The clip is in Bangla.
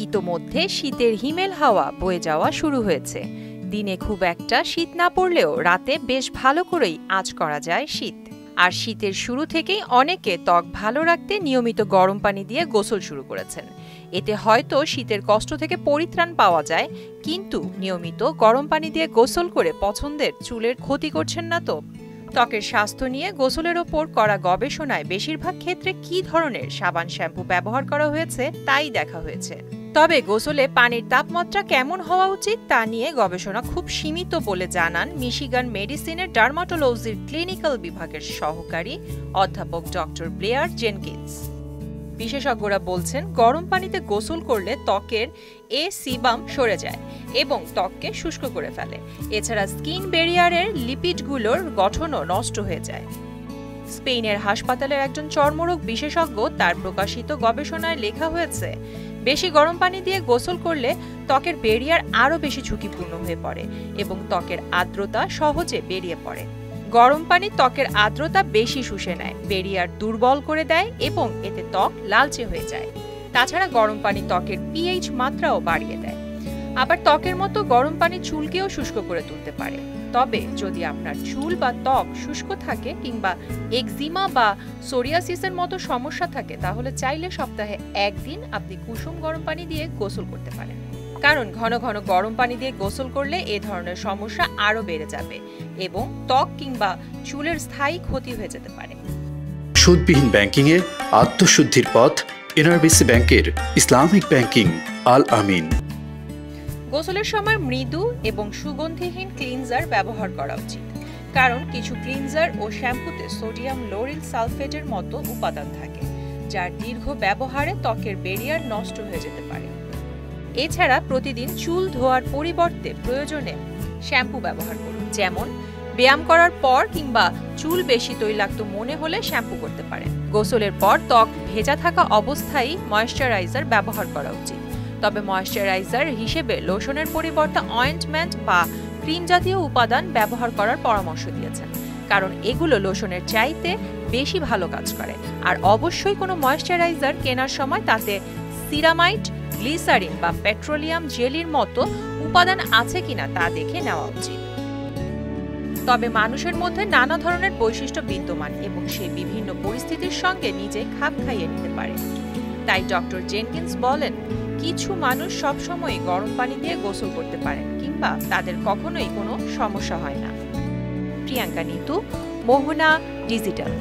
ইতোমধ্যে শীতের হিমেল হাওয়া বয়ে যাওয়া শুরু হয়েছে। দিনে খুব একটা শীত না পড়লেও রাতে বেশ ভালো করেই আঁচ করা যায় শীত। আর শীতের শুরু থেকেই অনেকে ত্বক ভালো রাখতে নিয়মিত গরম পানি দিয়ে গোসল শুরু করেছেন। এতে হয়তো শীতের কষ্ট থেকে পরিত্রাণ পাওয়া যায়, কিন্তু নিয়মিত গরম পানি দিয়ে গোসল করে পছন্দের চুলের ক্ষতি করছেন না তো? ত্বকের স্বাস্থ্য নিয়ে গোসলের ওপর করা গবেষণায় বেশিরভাগ ক্ষেত্রে কী ধরনের সাবান শ্যাম্পু ব্যবহার করা হয়েছে তাই দেখা হয়েছে। তবে গোসলে পানির তাপমাত্রা কেমন হওয়া উচিত তা নিয়ে গবেষণা খুব সীমিত বলে জানান মিশিগান মেডিসিনের ডার্মাটোলজির ক্লিনিক্যাল বিভাগের সহকারী অধ্যাপক ডক্টর ব্লেয়ার জেনকিন্স। বিশেষজ্ঞরা বলছেন, গরম পানিতে গোসল করলে ত্বকের সেবাম সরে যায় এবং ত্বককে শুষ্ক করে ফেলে। এছাড়া স্কিন ব্যারিয়ারের লিপিডগুলোর গঠনও নষ্ট হয়ে যায়। স্পেনের হাসপাতালের একজন চর্মরোগ বিশেষজ্ঞ তার প্রকাশিত গবেষণায় লেখা হয়েছে, বেশি গরম পানি দিয়ে গোসল করলে ত্বকের ব্যারিয়ার আরও বেশি ঝুঁকিপূর্ণ হয়ে পড়ে এবং ত্বকের আর্দ্রতা সহজে বেরিয়ে পড়ে। গরম পানি ত্বকের আর্দ্রতা বেশি শুষে নেয়, ব্যারিয়ার দুর্বল করে দেয় এবং এতে ত্বক লালচে হয়ে যায়। তাছাড়া গরম পানি ত্বকের পিএইচ মাত্রাও বাড়িয়ে দেয়। আবার ত্বকের মতো গরম পানি চুলকেও শুষ্ক করে তুলতে পারে। তবে যদি আপনার চুল বা ত্বক শুষ্ক থাকে কিংবা একজিমা বা সোরিয়াসিসের মতো সমস্যা থাকে, তাহলে চাইলে সপ্তাহে একদিন আপনি কুসুম গরম পানি দিয়ে গোসল করতে পারেন। কারণ ঘন ঘন গরম পানি দিয়ে গোসল করলে এ ধরনের সমস্যা আরও বেড়ে যাবে এবং ত্বক কিংবা চুলের স্থায়ী ক্ষতি হয়ে যেতে পারে। সুদবিহীন ব্যাংকিংয়ে আত্মশুদ্ধির পথ এনআরবিসি ব্যাংকের ইসলামিক ব্যাংকিং আল আমিন। গোসলের সময় মৃদু এবং সুগন্ধিহীন ক্লিনজার ব্যবহার করা উচিত, কারণ কিছু ক্লিনজার ও শ্যাম্পুতে সোডিয়াম লোরিল সালফেটের মতো উপাদান থাকে, যার দীর্ঘ ব্যবহারে ত্বকের ব্যারিয়ার নষ্ট হয়ে যেতে পারে। এছাড়া প্রতিদিন চুল ধোয়ার পরিবর্তে প্রয়োজনে শ্যাম্পু ব্যবহার করুন, যেমন ব্যায়াম করার পর কিংবা চুল বেশি তৈলাক্ত মনে হলে শ্যাম্পু করতে পারেন। গোসলের পর ত্বক ভেজা থাকা অবস্থায় ময়েশ্চারাইজার ব্যবহার করা উচিত। তবে ময়েশ্চারাইজার হিসেবে লোশনের পরিবর্তে অয়েন্টমেন্ট বা ক্রিম জাতীয় উপাদান ব্যবহার করার পরামর্শ দিয়েছেন, কারণ এগুলো লোশনের চাইতে বেশি ভালো কাজ করে। আর অবশ্যই কোনো ময়েশ্চারাইজার কেনার সময় তাতে সিরামাইড, গ্লিসারিন বা পেট্রোলিয়াম জেলির মতো উপাদান আছে কিনা তা দেখে নেওয়া উচিত। তবে মানুষের মধ্যে নানা ধরনের বৈশিষ্ট্য বিদ্যমান এবং সে বিভিন্ন পরিস্থিতির সঙ্গে নিজে খাপ খাইয়ে নিতে পারে। তাই ডক্টর জেনকিন্স বলেন, কিছু মানুষ সবসময় গরম পানি দিয়ে গোসল করতে পারেন কিংবা তাদের কখনোই কোনো সমস্যা হয় না। প্রিয়াঙ্কা নিতু, মোহনা ডিজিটাল।